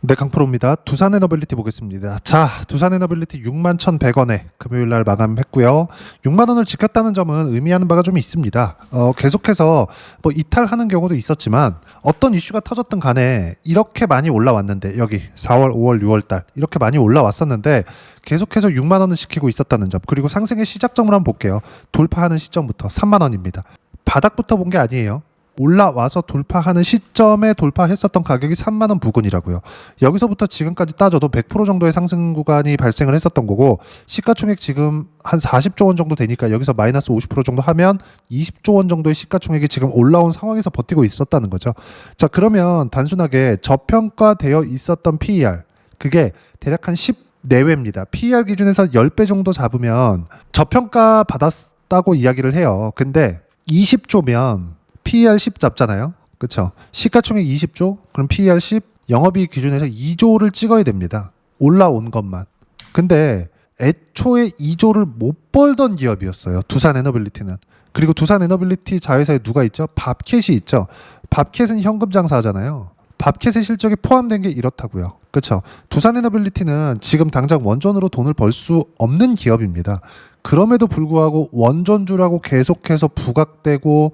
네, 강프로입니다. 두산에너빌리티 보겠습니다. 자, 두산에너빌리티 61,100원에 금요일날 마감했고요. 6만 원을 지켰다는 점은 의미하는 바가 좀 있습니다. 계속해서 뭐 이탈하는 경우도 있었지만 어떤 이슈가 터졌든 간에 이렇게 많이 올라왔는데 여기 4월, 5월, 6월달 이렇게 많이 올라왔었는데 계속해서 6만 원을 지키고 있었다는 점, 그리고 상승의 시작점을 한번 볼게요. 돌파하는 시점부터 3만 원입니다. 바닥부터 본 게 아니에요. 올라와서 돌파하는 시점에 돌파했었던 가격이 3만 원 부근이라고요. 여기서부터 지금까지 따져도 100% 정도의 상승 구간이 발생을 했었던 거고, 시가총액 지금 한 40조 원 정도 되니까 여기서 마이너스 50% 정도 하면 20조 원 정도의 시가총액이 지금 올라온 상황에서 버티고 있었다는 거죠. 자, 그러면 단순하게 저평가되어 있었던 PER, 그게 대략 한 10 내외입니다. PER 기준에서 10배 정도 잡으면 저평가 받았다고 이야기를 해요. 근데 20조면 PER 10 잡잖아요. 그렇죠? 시가총액 20조, 그럼 PER 10, 영업이익 기준에서 2조를 찍어야 됩니다. 올라온 것만. 근데 애초에 2조를 못 벌던 기업이었어요. 두산에너빌리티는. 그리고 두산에너빌리티 자회사에 누가 있죠? 밥캣이 있죠. 밥캣은 현금 장사하잖아요. 밥캣의 실적이 포함된 게 이렇다고요. 그렇죠? 두산에너빌리티는 지금 당장 원전으로 돈을 벌 수 없는 기업입니다. 그럼에도 불구하고 원전주라고 계속해서 부각되고,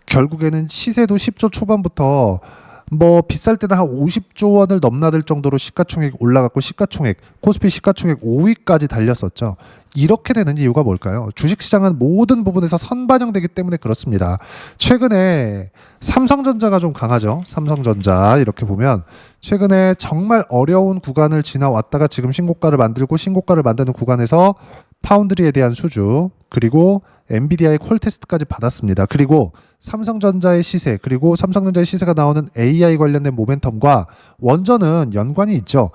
결국에는 시세도 10조 초반부터 뭐 비쌀 때는 한 50조 원을 넘나들 정도로 시가총액 올라갔고, 시가총액, 코스피 시가총액 5위까지 달렸었죠. 이렇게 되는 이유가 뭘까요? 주식시장은 모든 부분에서 선반영되기 때문에 그렇습니다. 최근에 삼성전자가 좀 강하죠. 삼성전자 이렇게 보면 최근에 정말 어려운 구간을 지나왔다가 지금 신고가를 만들고, 신고가를 만드는 구간에서 파운드리에 대한 수주, 그리고 엔비디아의 콜 테스트까지 받았습니다. 그리고 삼성전자의 시세, 그리고 삼성전자의 시세가 나오는 AI 관련된 모멘텀과 원전은 연관이 있죠.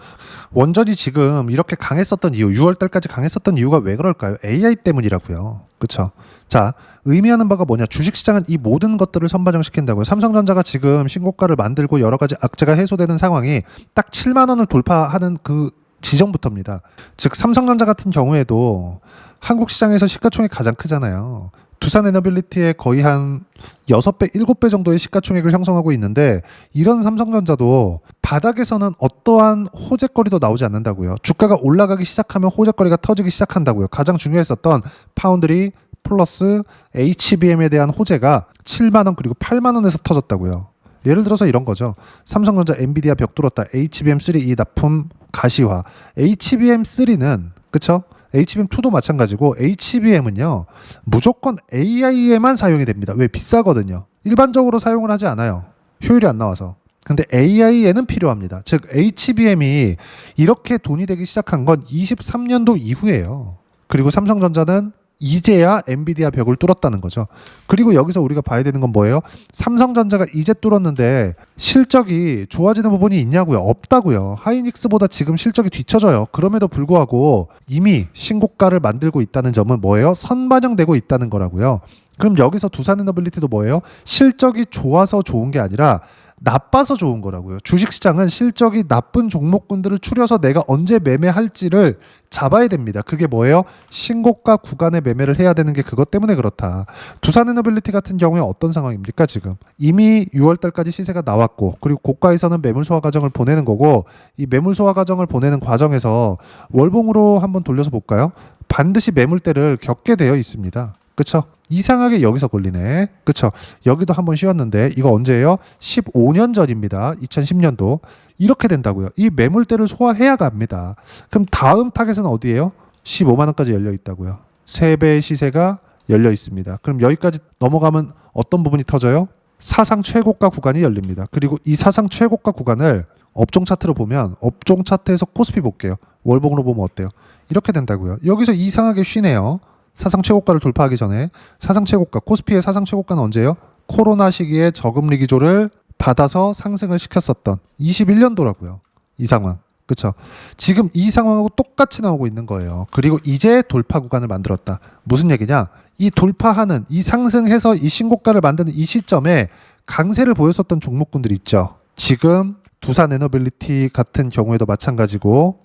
원전이 지금 이렇게 강했었던 이유, 6월달까지 강했었던 이유가 왜 그럴까요? AI 때문이라고요. 그렇죠? 자, 의미하는 바가 뭐냐? 주식시장은 이 모든 것들을 선반영시킨다고요. 삼성전자가 지금 신고가를 만들고 여러 가지 악재가 해소되는 상황이 딱 7만 원을 돌파하는 그 지점부터입니다. 즉 삼성전자 같은 경우에도 한국 시장에서 시가총액 가장 크잖아요. 두산에너빌리티의 거의 한 6배, 7배 정도의 시가총액을 형성하고 있는데, 이런 삼성전자도 바닥에서는 어떠한 호재거리도 나오지 않는다고요. 주가가 올라가기 시작하면 호재거리가 터지기 시작한다고요. 가장 중요했었던 파운드리 플러스 HBM에 대한 호재가 7만 원 그리고 8만 원에서 터졌다고요. 예를 들어서 이런 거죠. 삼성전자 엔비디아 벽 뚫었다. HBM3 이 납품 가시화. HBM3는 그쵸? HBM2도 마찬가지고, HBM은요 무조건 AI에만 사용이 됩니다. 왜? 비싸거든요. 일반적으로 사용을 하지 않아요. 효율이 안 나와서. 근데 AI에는 필요합니다. 즉 HBM이 이렇게 돈이 되기 시작한 건 23년도 이후예요. 그리고 삼성전자는 이제야 엔비디아 벽을 뚫었다는 거죠. 그리고 여기서 우리가 봐야 되는 건 뭐예요? 삼성전자가 이제 뚫었는데 실적이 좋아지는 부분이 있냐고요? 없다고요. 하이닉스보다 지금 실적이 뒤처져요. 그럼에도 불구하고 이미 신고가를 만들고 있다는 점은 뭐예요? 선반영되고 있다는 거라고요. 그럼 여기서 두산에너빌리티도 뭐예요? 실적이 좋아서 좋은 게 아니라 나빠서 좋은 거라고요. 주식시장은 실적이 나쁜 종목군들을 추려서 내가 언제 매매할지를 잡아야 됩니다. 그게 뭐예요? 신고가 구간에 매매를 해야 되는 게 그것 때문에 그렇다. 두산에너빌리티 같은 경우에 어떤 상황입니까? 지금 이미 6월달까지 시세가 나왔고, 그리고 고가에서는 매물 소화 과정을 보내는 거고, 이 매물 소화 과정을 보내는 과정에서 월봉으로 한번 돌려서 볼까요? 반드시 매물대를 겪게 되어 있습니다. 그쵸? 이상하게 여기서 걸리네. 그쵸? 여기도 한번 쉬었는데 이거 언제예요? 15년 전입니다. 2010년도. 이렇게 된다고요. 이 매물대를 소화해야 갑니다. 그럼 다음 타겟은 어디예요? 15만 원까지 열려 있다고요. 3배의 시세가 열려 있습니다. 그럼 여기까지 넘어가면 어떤 부분이 터져요? 사상 최고가 구간이 열립니다. 그리고 이 사상 최고가 구간을 업종 차트로 보면, 업종 차트에서 코스피 볼게요. 월봉으로 보면 어때요? 이렇게 된다고요. 여기서 이상하게 쉬네요. 사상 최고가를 돌파하기 전에. 사상 최고가, 코스피의 사상 최고가는 언제예요? 코로나 시기에 저금리 기조를 받아서 상승을 시켰었던 21년도라고요. 이 상황. 그쵸? 지금 이 상황하고 똑같이 나오고 있는 거예요. 그리고 이제 돌파 구간을 만들었다. 무슨 얘기냐? 이 돌파하는, 이 상승해서 이 신고가를 만드는 이 시점에 강세를 보였었던 종목군들이 있죠. 지금 두산에너빌리티 같은 경우에도 마찬가지고,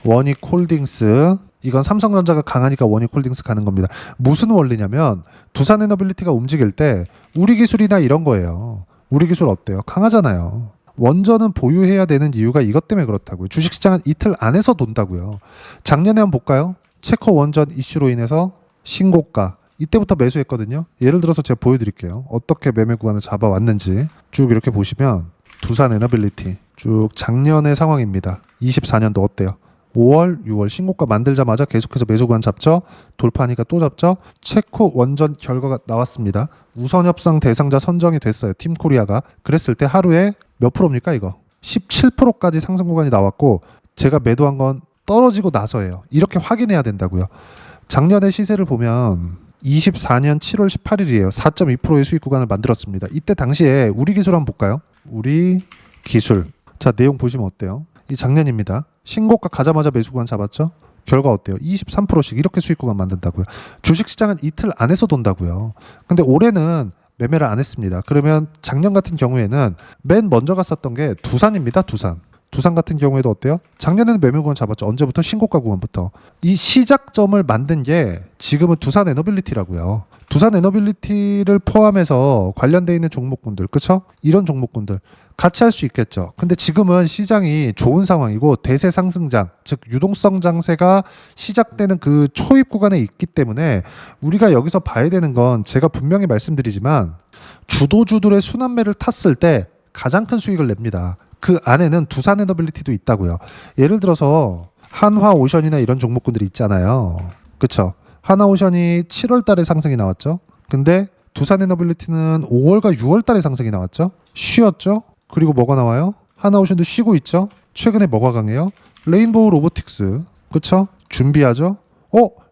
원익홀딩스, 이건 삼성전자가 강하니까 원익홀딩스 가는 겁니다. 무슨 원리냐면 두산에너빌리티가 움직일 때 우리 기술이나 이런 거예요. 우리 기술 어때요? 강하잖아요. 원전은 보유해야 되는 이유가 이것 때문에 그렇다고요. 주식시장은 이틀 안에서 돈다고요. 작년에 한번 볼까요? 체코 원전 이슈로 인해서 신고가 이때부터 매수했거든요. 예를 들어서 제가 보여드릴게요. 어떻게 매매 구간을 잡아왔는지 쭉 이렇게 보시면 두산 에너빌리티 쭉 작년의 상황입니다. 24년도 어때요? 5월, 6월 신고가 만들자마자 계속해서 매수 구간 잡죠. 돌파하니까 또 잡죠. 체코 원전 결과가 나왔습니다. 우선 협상 대상자 선정이 됐어요. 팀코리아가. 그랬을 때 하루에 몇 프로입니까 이거? 17%까지 상승 구간이 나왔고 제가 매도한 건 떨어지고 나서예요. 이렇게 확인해야 된다고요. 작년의 시세를 보면 24년 7월 18일이에요. 4.2%의 수익 구간을 만들었습니다. 이때 당시에 우리 기술 한번 볼까요? 우리 기술. 자, 내용 보시면 어때요? 이 작년입니다. 신고가 가자마자 매수 구간 잡았죠? 결과 어때요? 23%씩 이렇게 수익 구간 만든다고요. 주식시장은 이틀 안에서 돈다고요. 근데 올해는 매매를 안 했습니다. 그러면 작년 같은 경우에는 맨 먼저 갔었던 게 두산입니다. 두산 같은 경우에도 어때요? 작년에는 매매 구간 잡았죠. 언제부터? 신고가 구간부터. 이 시작점을 만든 게 지금은 두산 에너빌리티라고요. 두산 에너빌리티를 포함해서 관련되어 있는 종목군들, 그렇죠? 이런 종목군들 같이 할 수 있겠죠. 근데 지금은 시장이 좋은 상황이고 대세 상승장, 즉 유동성 장세가 시작되는 그 초입 구간에 있기 때문에 우리가 여기서 봐야 되는 건 제가 분명히 말씀드리지만 주도주들의 순환매를 탔을 때 가장 큰 수익을 냅니다. 그 안에는 두산 에너빌리티도 있다고요. 예를 들어서 한화오션이나 이런 종목군들이 있잖아요. 그렇죠? 한화오션이 7월 달에 상승이 나왔죠. 근데 두산 에너빌리티는 5월과 6월 달에 상승이 나왔죠. 쉬었죠. 그리고 뭐가 나와요? 한화오션도 쉬고 있죠. 최근에 뭐가 강해요? 레인보우 로보틱스. 그렇죠? 준비하죠.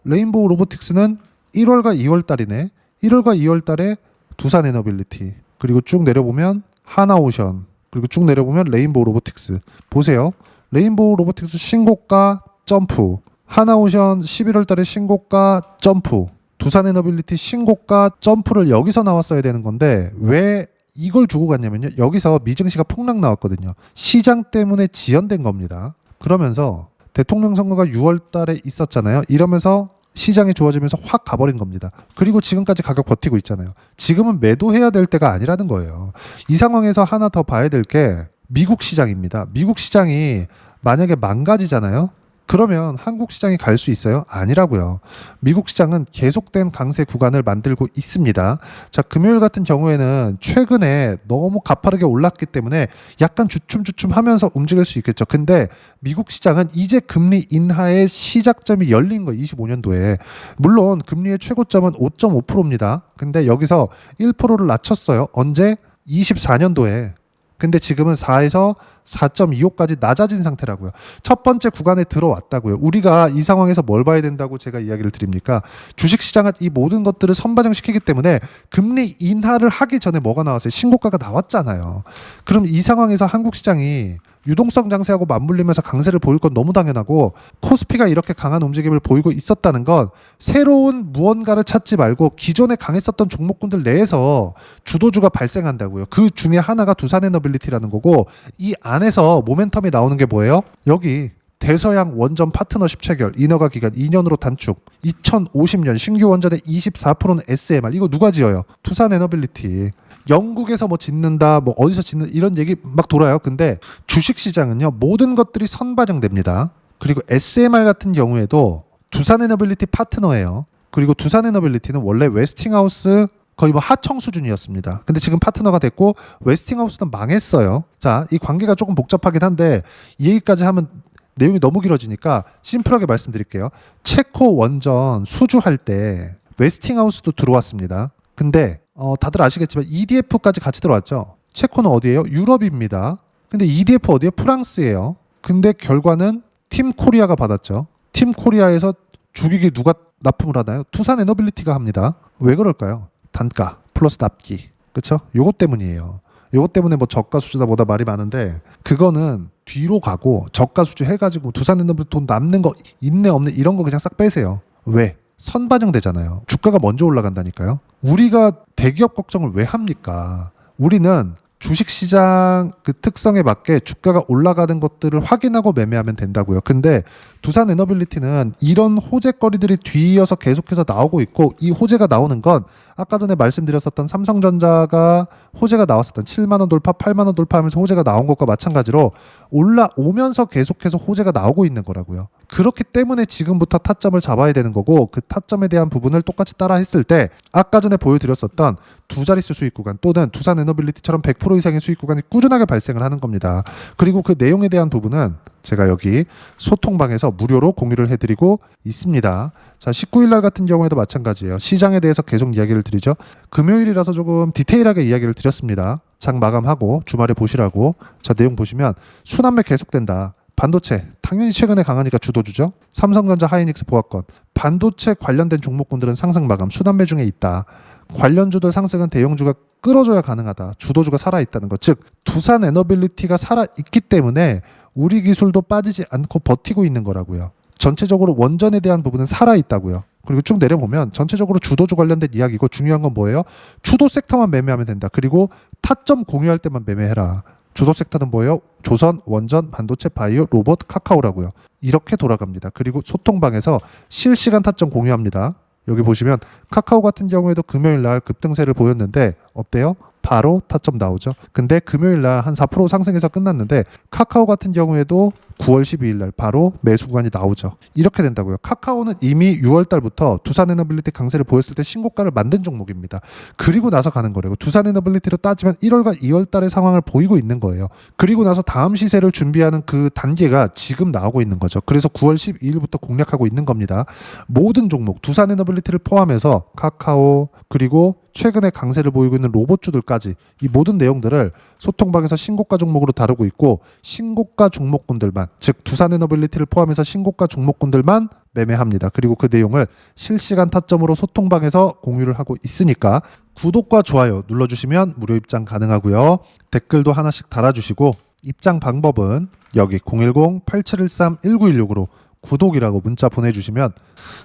레인보우 로보틱스는 1월과 2월 달이네. 1월과 2월 달에 두산 에너빌리티. 그리고 쭉 내려보면 한화오션. 그리고 쭉 내려보면 레인보우 로보틱스. 보세요. 레인보우 로보틱스 신고가 점프. 하나오션 11월 달에 신고가 점프. 두산 에너빌리티 신고가 점프를 여기서 나왔어야 되는 건데 왜 이걸 주고 갔냐면요. 여기서 미증시가 폭락 나왔거든요. 시장 때문에 지연된 겁니다. 그러면서 대통령 선거가 6월 달에 있었잖아요. 이러면서 시장이 좋아지면서 확 가버린 겁니다. 그리고 지금까지 가격 버티고 있잖아요. 지금은 매도해야 될 때가 아니라는 거예요. 이 상황에서 하나 더 봐야 될 게 미국 시장입니다. 미국 시장이 만약에 망가지잖아요. 그러면 한국 시장이 갈 수 있어요? 아니라고요. 미국 시장은 계속된 강세 구간을 만들고 있습니다. 자, 금요일 같은 경우에는 최근에 너무 가파르게 올랐기 때문에 약간 주춤주춤 하면서 움직일 수 있겠죠. 근데 미국 시장은 이제 금리 인하의 시작점이 열린 거예요. 25년도에. 물론 금리의 최고점은 5.5%입니다. 근데 여기서 1%를 낮췄어요. 언제? 24년도에. 근데 지금은 4에서 4.25까지 낮아진 상태라고요. 첫 번째 구간에 들어왔다고요. 우리가 이 상황에서 뭘 봐야 된다고 제가 이야기를 드립니까? 주식시장은 이 모든 것들을 선반영시키기 때문에 금리 인하를 하기 전에 뭐가 나왔어요? 신고가가 나왔잖아요. 그럼 이 상황에서 한국 시장이 유동성 장세하고 맞물리면서 강세를 보일 건 너무 당연하고 코스피가 이렇게 강한 움직임을 보이고 있었다는 건 새로운 무언가를 찾지 말고 기존에 강했었던 종목군들 내에서 주도주가 발생한다고요. 그 중에 하나가 두산에너빌리티라는 거고 이 안에서 모멘텀이 나오는 게 뭐예요? 여기 대서양 원전 파트너십 체결, 인허가 기간 2년으로 단축, 2050년 신규 원전의 24%는 SMR. 이거 누가 지어요? 두산에너빌리티. 영국에서 뭐 짓는다, 뭐 어디서 짓는 이런 얘기 막 돌아요. 근데 주식시장은요, 모든 것들이 선반영됩니다. 그리고 SMR 같은 경우에도 두산에너빌리티 파트너예요. 그리고 두산에너빌리티는 원래 웨스팅하우스 거의 뭐 하청 수준이었습니다. 근데 지금 파트너가 됐고 웨스팅하우스는 망했어요. 자, 이 관계가 조금 복잡하긴 한데 이 얘기까지 하면 내용이 너무 길어지니까 심플하게 말씀드릴게요. 체코 원전 수주할 때 웨스팅하우스도 들어왔습니다. 근데 다들 아시겠지만 EDF까지 같이 들어왔죠. 체코는 어디예요? 유럽입니다. 근데 EDF 어디예요? 프랑스예요. 근데 결과는 팀 코리아가 받았죠. 팀 코리아에서 주기계 누가 납품을 하나요? 두산에너빌리티가 합니다. 왜 그럴까요? 단가 플러스 납기. 그렇죠? 요것 때문이에요. 요것 때문에 뭐 저가 수주다 뭐다 말이 많은데 그거는 뒤로 가고 저가 수주 해가지고 두산에너빌리티 돈 남는 거 있네 없네 이런 거 그냥 싹 빼세요. 왜? 선반영되잖아요. 주가가 먼저 올라간다니까요. 우리가 대기업 걱정을 왜 합니까? 우리는 주식시장 그 특성에 맞게 주가가 올라가는 것들을 확인하고 매매하면 된다고요. 근데 두산에너빌리티는 이런 호재거리들이 뒤이어서 계속해서 나오고 있고, 이 호재가 나오는 건 아까 전에 말씀드렸었던 삼성전자가 호재가 나왔었던 7만 원 돌파, 8만 원 돌파하면서 호재가 나온 것과 마찬가지로 올라오면서 계속해서 호재가 나오고 있는 거라고요. 그렇기 때문에 지금부터 타점을 잡아야 되는 거고, 그 타점에 대한 부분을 똑같이 따라 했을 때 아까 전에 보여드렸었던 두 자릿수 수익 구간 또는 두산에너빌리티처럼 100% 이상의 수익 구간이 꾸준하게 발생을 하는 겁니다. 그리고 그 내용에 대한 부분은 제가 여기 소통방에서 무료로 공유를 해드리고 있습니다. 자, 19일 날 같은 경우에도 마찬가지예요. 시장에 대해서 계속 이야기를 드리죠. 금요일이라서 조금 디테일하게 이야기를 드렸습니다. 장 마감하고 주말에 보시라고. 자, 내용 보시면 순환매 계속된다. 반도체 당연히 최근에 강하니까 주도주죠. 삼성전자, 하이닉스, 보합권 반도체 관련된 종목군들은 상승 마감, 순환매 중에 있다. 관련주들 상승은 대형주가 끌어줘야 가능하다. 주도주가 살아있다는 것. 즉 두산에너빌리티가 살아있기 때문에 우리 기술도 빠지지 않고 버티고 있는 거라고요. 전체적으로 원전에 대한 부분은 살아있다고요. 그리고 쭉 내려보면 전체적으로 주도주 관련된 이야기고, 중요한 건 뭐예요? 주도 섹터만 매매하면 된다. 그리고 타점 공유할 때만 매매해라. 주도 섹터는 뭐예요? 조선, 원전, 반도체, 바이오, 로봇, 카카오라고요. 이렇게 돌아갑니다. 그리고 소통방에서 실시간 타점 공유합니다. 여기 보시면 카카오 같은 경우에도 금요일 날 급등세를 보였는데 어때요? 바로 타점 나오죠. 근데 금요일 날 한 4% 상승해서 끝났는데 카카오 같은 경우에도 9월 12일 날 바로 매수 구간이 나오죠. 이렇게 된다고요. 카카오는 이미 6월 달부터 두산에너빌리티 강세를 보였을 때 신고가를 만든 종목입니다. 그리고 나서 가는 거래요. 두산에너빌리티로 따지면 1월과 2월 달의 상황을 보이고 있는 거예요. 그리고 나서 다음 시세를 준비하는 그 단계가 지금 나오고 있는 거죠. 그래서 9월 12일부터 공략하고 있는 겁니다. 모든 종목, 두산에너빌리티를 포함해서 카카오, 그리고 최근에 강세를 보이고 있는 로봇주들까지 이 모든 내용들을 소통방에서 신고가 종목으로 다루고 있고, 신고가 종목군들만, 즉 두산에너빌리티를 포함해서 신고가 종목군들만 매매합니다. 그리고 그 내용을 실시간 타점으로 소통방에서 공유를 하고 있으니까 구독과 좋아요 눌러주시면 무료 입장 가능하고요. 댓글도 하나씩 달아주시고, 입장 방법은 여기 010-8713-1916으로 구독이라고 문자 보내주시면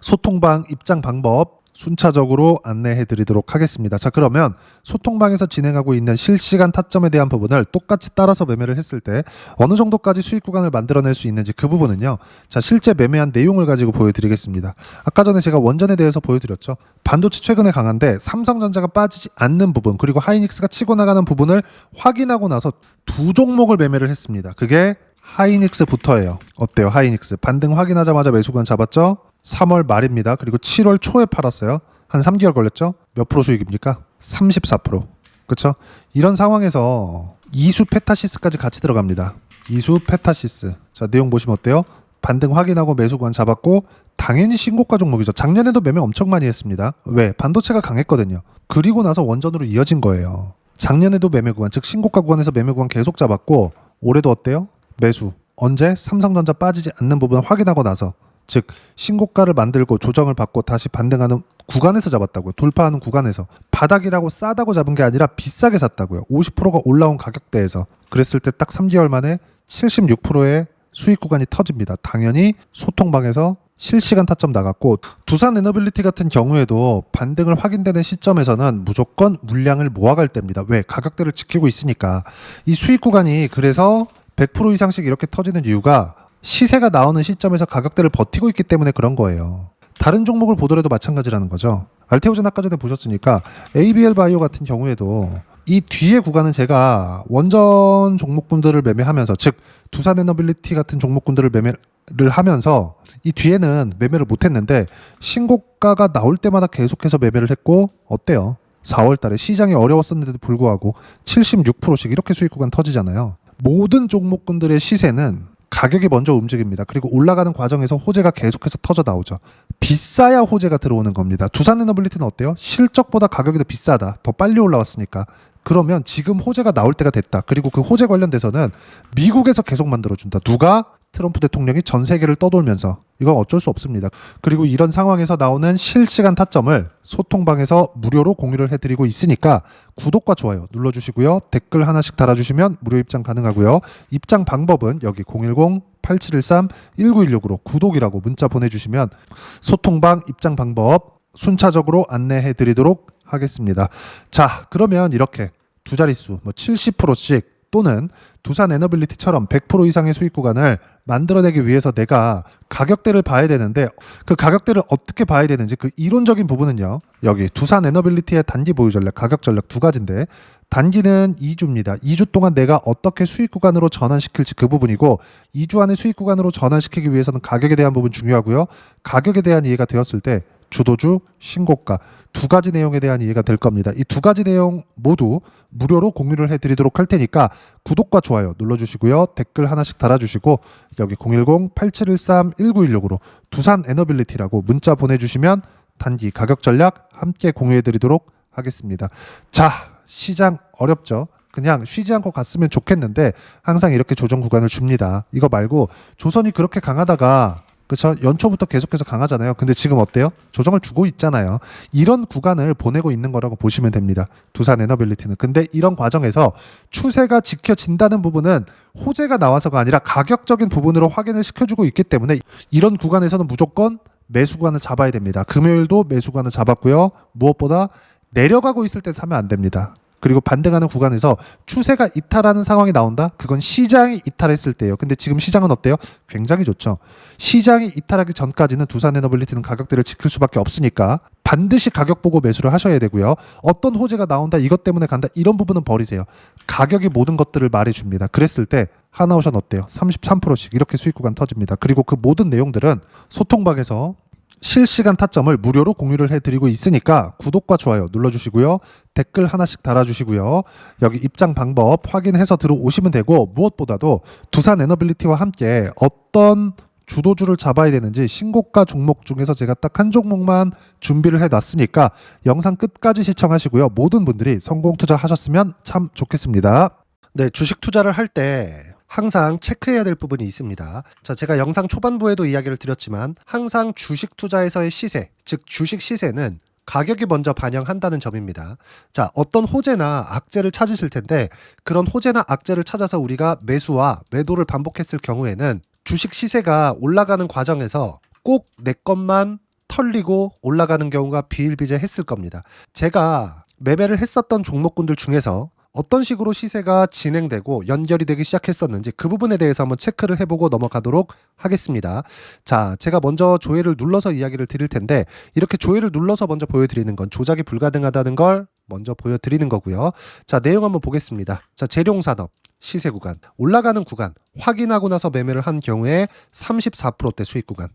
소통방 입장 방법 순차적으로 안내해 드리도록 하겠습니다. 자, 그러면 소통방에서 진행하고 있는 실시간 타점에 대한 부분을 똑같이 따라서 매매를 했을 때 어느 정도까지 수익 구간을 만들어낼 수 있는지, 그 부분은요, 자, 실제 매매한 내용을 가지고 보여드리겠습니다. 아까 전에 제가 원전에 대해서 보여드렸죠. 반도체 최근에 강한데 삼성전자가 빠지지 않는 부분, 그리고 하이닉스가 치고 나가는 부분을 확인하고 나서 두 종목을 매매를 했습니다. 그게 하이닉스부터예요. 어때요? 하이닉스 반등 확인하자마자 매수 구간 잡았죠? 3월 말입니다. 그리고 7월 초에 팔았어요. 한 3개월 걸렸죠? 몇 프로 수익입니까? 34%. 그렇죠? 이런 상황에서 이수 페타시스까지 같이 들어갑니다. 이수 페타시스. 자, 내용 보시면 어때요? 반등 확인하고 매수 구간 잡았고, 당연히 신고가 종목이죠. 작년에도 매매 엄청 많이 했습니다. 왜? 반도체가 강했거든요. 그리고 나서 원전으로 이어진 거예요. 작년에도 매매 구간, 즉 신고가 구간에서 매매 구간 계속 잡았고, 올해도 어때요? 매수. 언제? 삼성전자 빠지지 않는 부분을 확인하고 나서, 즉 신고가를 만들고 조정을 받고 다시 반등하는 구간에서 잡았다고요. 돌파하는 구간에서. 바닥이라고 싸다고 잡은 게 아니라 비싸게 샀다고요. 50%가 올라온 가격대에서. 그랬을 때 딱 3개월 만에 76%의 수익 구간이 터집니다. 당연히 소통방에서 실시간 타점 나갔고, 두산에너빌리티 같은 경우에도 반등을 확인되는 시점에서는 무조건 물량을 모아갈 때입니다. 왜? 가격대를 지키고 있으니까. 이 수익 구간이 그래서 100% 이상씩 이렇게 터지는 이유가 시세가 나오는 시점에서 가격대를 버티고 있기 때문에 그런 거예요. 다른 종목을 보더라도 마찬가지라는 거죠. 알테오젠 아까 전에 보셨으니까 ABL 바이오 같은 경우에도 이 뒤에 구간은 제가 원전 종목군들을 매매하면서, 즉 두산에너빌리티 같은 종목군들을 매매를 하면서 이 뒤에는 매매를 못했는데 신고가가 나올 때마다 계속해서 매매를 했고, 어때요? 4월 달에 시장이 어려웠었는데도 불구하고 76%씩 이렇게 수익 구간 터지잖아요. 모든 종목군들의 시세는 가격이 먼저 움직입니다. 그리고 올라가는 과정에서 호재가 계속해서 터져 나오죠. 비싸야 호재가 들어오는 겁니다. 두산에너빌리티는 어때요? 실적보다 가격이 더 비싸다. 더 빨리 올라왔으니까. 그러면 지금 호재가 나올 때가 됐다. 그리고 그 호재 관련돼서는 미국에서 계속 만들어준다. 누가? 트럼프 대통령이 전 세계를 떠돌면서. 이건 어쩔 수 없습니다. 그리고 이런 상황에서 나오는 실시간 타점을 소통방에서 무료로 공유를 해드리고 있으니까 구독과 좋아요 눌러주시고요. 댓글 하나씩 달아주시면 무료 입장 가능하고요. 입장 방법은 여기 010-8713-1916으로 구독이라고 문자 보내주시면 소통방 입장 방법 순차적으로 안내해드리도록 하겠습니다. 자, 그러면 이렇게 두 자릿수 뭐 70%씩 또는 두산 에너빌리티처럼 100% 이상의 수익 구간을 만들어내기 위해서 내가 가격대를 봐야 되는데 그 가격대를 어떻게 봐야 되는지 그 이론적인 부분은요. 여기 두산 에너빌리티의 단기 보유 전략, 가격 전략 두 가지인데 단기는 2주입니다. 2주 동안 내가 어떻게 수익 구간으로 전환시킬지 그 부분이고 2주 안에 수익 구간으로 전환시키기 위해서는 가격에 대한 부분 중요하고요. 가격에 대한 이해가 되었을 때 주도주, 신고가 두 가지 내용에 대한 이해가 될 겁니다. 이 두 가지 내용 모두 무료로 공유를 해드리도록 할 테니까 구독과 좋아요 눌러주시고요. 댓글 하나씩 달아주시고 여기 010-8713-1916으로 두산 에너빌리티라고 문자 보내주시면 단기 가격 전략 함께 공유해드리도록 하겠습니다. 자, 시장 어렵죠? 그냥 쉬지 않고 갔으면 좋겠는데 항상 이렇게 조정 구간을 줍니다. 이거 말고 조선이 그렇게 강하다가 그렇죠. 연초부터 계속해서 강하잖아요. 근데 지금 어때요? 조정을 주고 있잖아요. 이런 구간을 보내고 있는 거라고 보시면 됩니다. 두산 에너빌리티는. 근데 이런 과정에서 추세가 지켜진다는 부분은 호재가 나와서가 아니라 가격적인 부분으로 확인을 시켜주고 있기 때문에 이런 구간에서는 무조건 매수 구간을 잡아야 됩니다. 금요일도 매수 구간을 잡았고요. 무엇보다 내려가고 있을 때 사면 안 됩니다. 그리고 반등하는 구간에서 추세가 이탈하는 상황이 나온다? 그건 시장이 이탈했을 때예요. 근데 지금 시장은 어때요? 굉장히 좋죠. 시장이 이탈하기 전까지는 두산 에너빌리티는 가격대를 지킬 수밖에 없으니까 반드시 가격 보고 매수를 하셔야 되고요. 어떤 호재가 나온다, 이것 때문에 간다, 이런 부분은 버리세요. 가격이 모든 것들을 말해줍니다. 그랬을 때 하나오션 어때요? 33%씩 이렇게 수익 구간 터집니다. 그리고 그 모든 내용들은 소통방에서 실시간 타점을 무료로 공유를 해드리고 있으니까 구독과 좋아요 눌러주시고요. 댓글 하나씩 달아주시고요. 여기 입장 방법 확인해서 들어오시면 되고 무엇보다도 두산 에너빌리티와 함께 어떤 주도주를 잡아야 되는지 신고가 종목 중에서 제가 딱 한 종목만 준비를 해놨으니까 영상 끝까지 시청하시고요. 모든 분들이 성공 투자하셨으면 참 좋겠습니다. 네, 주식 투자를 할 때 항상 체크해야 될 부분이 있습니다. 자, 제가 영상 초반부에도 이야기를 드렸지만 항상 주식 투자에서의 시세, 즉 주식 시세는 가격이 먼저 반영한다는 점입니다. 자, 어떤 호재나 악재를 찾으실 텐데 그런 호재나 악재를 찾아서 우리가 매수와 매도를 반복했을 경우에는 주식 시세가 올라가는 과정에서 꼭 내 것만 털리고 올라가는 경우가 비일비재했을 겁니다. 제가 매매를 했었던 종목군들 중에서 어떤 식으로 시세가 진행되고 연결이 되기 시작했었는지 그 부분에 대해서 한번 체크를 해보고 넘어가도록 하겠습니다. 자, 제가 먼저 조회를 눌러서 이야기를 드릴 텐데 이렇게 조회를 눌러서 먼저 보여드리는 건 조작이 불가능하다는 걸 먼저 보여드리는 거고요. 자, 내용 한번 보겠습니다. 자, 재룡산업 시세 구간, 올라가는 구간 확인하고 나서 매매를 한 경우에 34%대 수익 구간.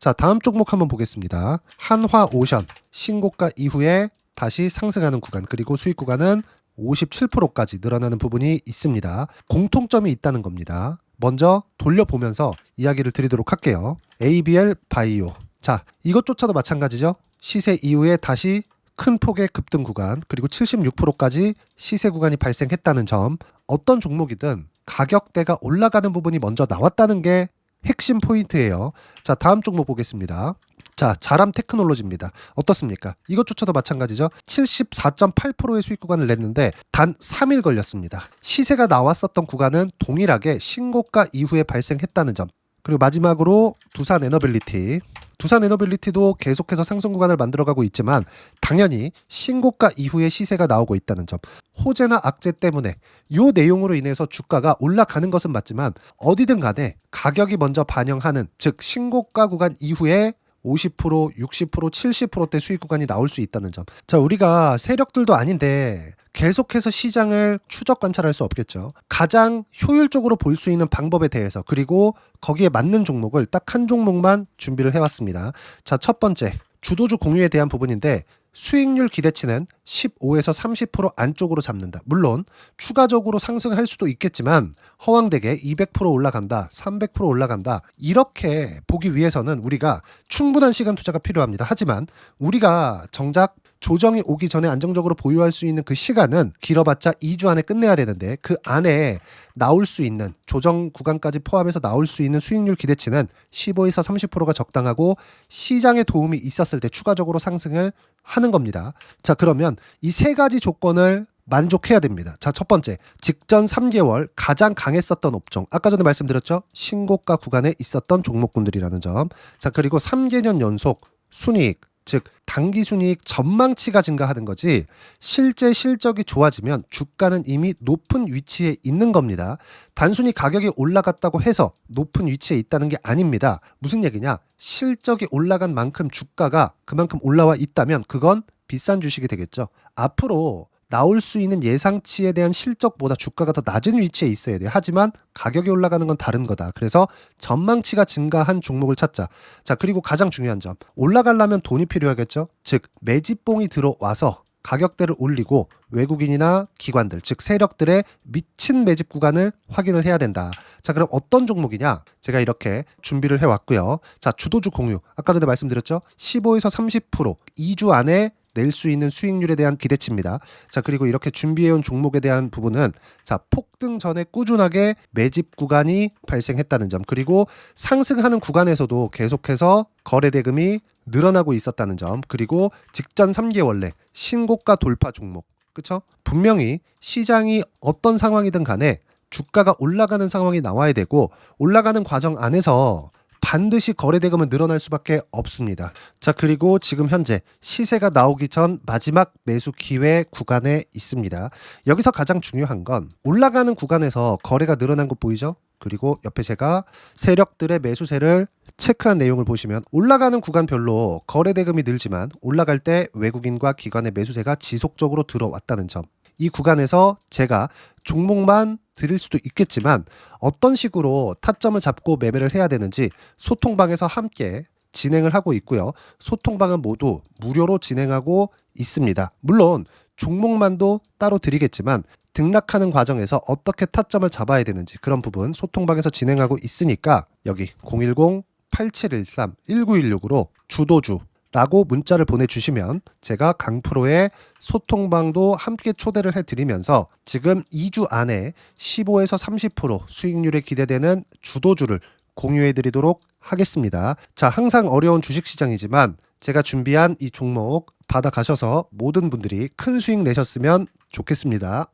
자, 다음 종목 한번 보겠습니다. 한화오션 신고가 이후에 다시 상승하는 구간, 그리고 수익 구간은 57%까지 늘어나는 부분이 있습니다. 공통점이 있다는 겁니다. 먼저 돌려보면서 이야기를 드리도록 할게요. ABL 바이오. 자, 이것조차도 마찬가지죠. 시세 이후에 다시 큰 폭의 급등 구간, 그리고 76%까지 시세 구간이 발생했다는 점. 어떤 종목이든 가격대가 올라가는 부분이 먼저 나왔다는 게 핵심 포인트예요. 자, 다음 종목 보겠습니다. 자, 자람 테크놀로지입니다. 어떻습니까? 이것조차도 마찬가지죠. 74.8%의 수익 구간을 냈는데 단 3일 걸렸습니다. 시세가 나왔었던 구간은 동일하게 신고가 이후에 발생했다는 점. 그리고 마지막으로 두산 에너빌리티. 두산 에너빌리티도 계속해서 상승 구간을 만들어가고 있지만 당연히 신고가 이후에 시세가 나오고 있다는 점. 호재나 악재 때문에 이 내용으로 인해서 주가가 올라가는 것은 맞지만 어디든 간에 가격이 먼저 반영하는, 즉 신고가 구간 이후에 50%, 60%, 70%대 수익 구간이 나올 수 있다는 점. 자, 우리가 세력들도 아닌데 계속해서 시장을 추적 관찰할 수 없겠죠. 가장 효율적으로 볼 수 있는 방법에 대해서, 그리고 거기에 맞는 종목을 딱 한 종목만 준비를 해왔습니다. 자, 첫 번째 주도주 공유에 대한 부분인데 수익률 기대치는 15에서 30% 안쪽으로 잡는다. 물론 추가적으로 상승할 수도 있겠지만 허황되게 200% 올라간다, 300% 올라간다, 이렇게 보기 위해서는 우리가 충분한 시간 투자가 필요합니다. 하지만 우리가 정작 조정이 오기 전에 안정적으로 보유할 수 있는 그 시간은 길어봤자 2주 안에 끝내야 되는데 그 안에 나올 수 있는 조정 구간까지 포함해서 나올 수 있는 수익률 기대치는 15에서 30%가 적당하고 시장에 도움이 있었을 때 추가적으로 상승을 하는 겁니다. 자, 그러면 이 세 가지 조건을 만족해야 됩니다. 자, 첫 번째, 직전 3개월 가장 강했었던 업종. 아까 전에 말씀드렸죠? 신고가 구간에 있었던 종목군들이라는 점. 자, 그리고 3개년 연속 순이익, 즉 당기순이익 전망치가 증가하는 거지 실제 실적이 좋아지면 주가는 이미 높은 위치에 있는 겁니다. 단순히 가격이 올라갔다고 해서 높은 위치에 있다는 게 아닙니다. 무슨 얘기냐? 실적이 올라간 만큼 주가가 그만큼 올라와 있다면 그건 비싼 주식이 되겠죠. 앞으로 나올 수 있는 예상치에 대한 실적보다 주가가 더 낮은 위치에 있어야 돼요. 하지만 가격이 올라가는 건 다른 거다. 그래서 전망치가 증가한 종목을 찾자. 자, 그리고 가장 중요한 점. 올라가려면 돈이 필요하겠죠. 즉 매집봉이 들어와서 가격대를 올리고 외국인이나 기관들, 즉 세력들의 미친 매집 구간을 확인을 해야 된다. 자, 그럼 어떤 종목이냐? 제가 이렇게 준비를 해왔고요. 자, 주도주 공유. 아까 전에 말씀드렸죠. 15에서 30% 2주 안에 낼 수 있는 수익률에 대한 기대치입니다. 자, 그리고 이렇게 준비해온 종목에 대한 부분은 자, 폭등 전에 꾸준하게 매집 구간이 발생했다는 점, 그리고 상승하는 구간에서도 계속해서 거래 대금이 늘어나고 있었다는 점, 그리고 직전 3개월 내 신고가 돌파 종목. 그쵸? 분명히 시장이 어떤 상황이든 간에 주가가 올라가는 상황이 나와야 되고 올라가는 과정 안에서 반드시 거래대금은 늘어날 수밖에 없습니다. 자, 그리고 지금 현재 시세가 나오기 전 마지막 매수 기회 구간에 있습니다. 여기서 가장 중요한 건 올라가는 구간에서 거래가 늘어난 거 보이죠? 그리고 옆에 제가 세력들의 매수세를 체크한 내용을 보시면 올라가는 구간별로 거래대금이 늘지만 올라갈 때 외국인과 기관의 매수세가 지속적으로 들어왔다는 점. 이 구간에서 제가 종목만 드릴 수도 있겠지만 어떤 식으로 타점을 잡고 매매를 해야 되는지 소통방에서 함께 진행을 하고 있고요. 소통방은 모두 무료로 진행하고 있습니다. 물론 종목만도 따로 드리겠지만 등락하는 과정에서 어떻게 타점을 잡아야 되는지 그런 부분 소통방에서 진행하고 있으니까 여기 010-8713-1916으로 주도주 라고 문자를 보내주시면 제가 강프로의 소통방도 함께 초대를 해드리면서 지금 2주 안에 15에서 30% 수익률이 기대되는 주도주를 공유해드리도록 하겠습니다. 자, 항상 어려운 주식시장이지만 제가 준비한 이 종목 받아가셔서 모든 분들이 큰 수익 내셨으면 좋겠습니다.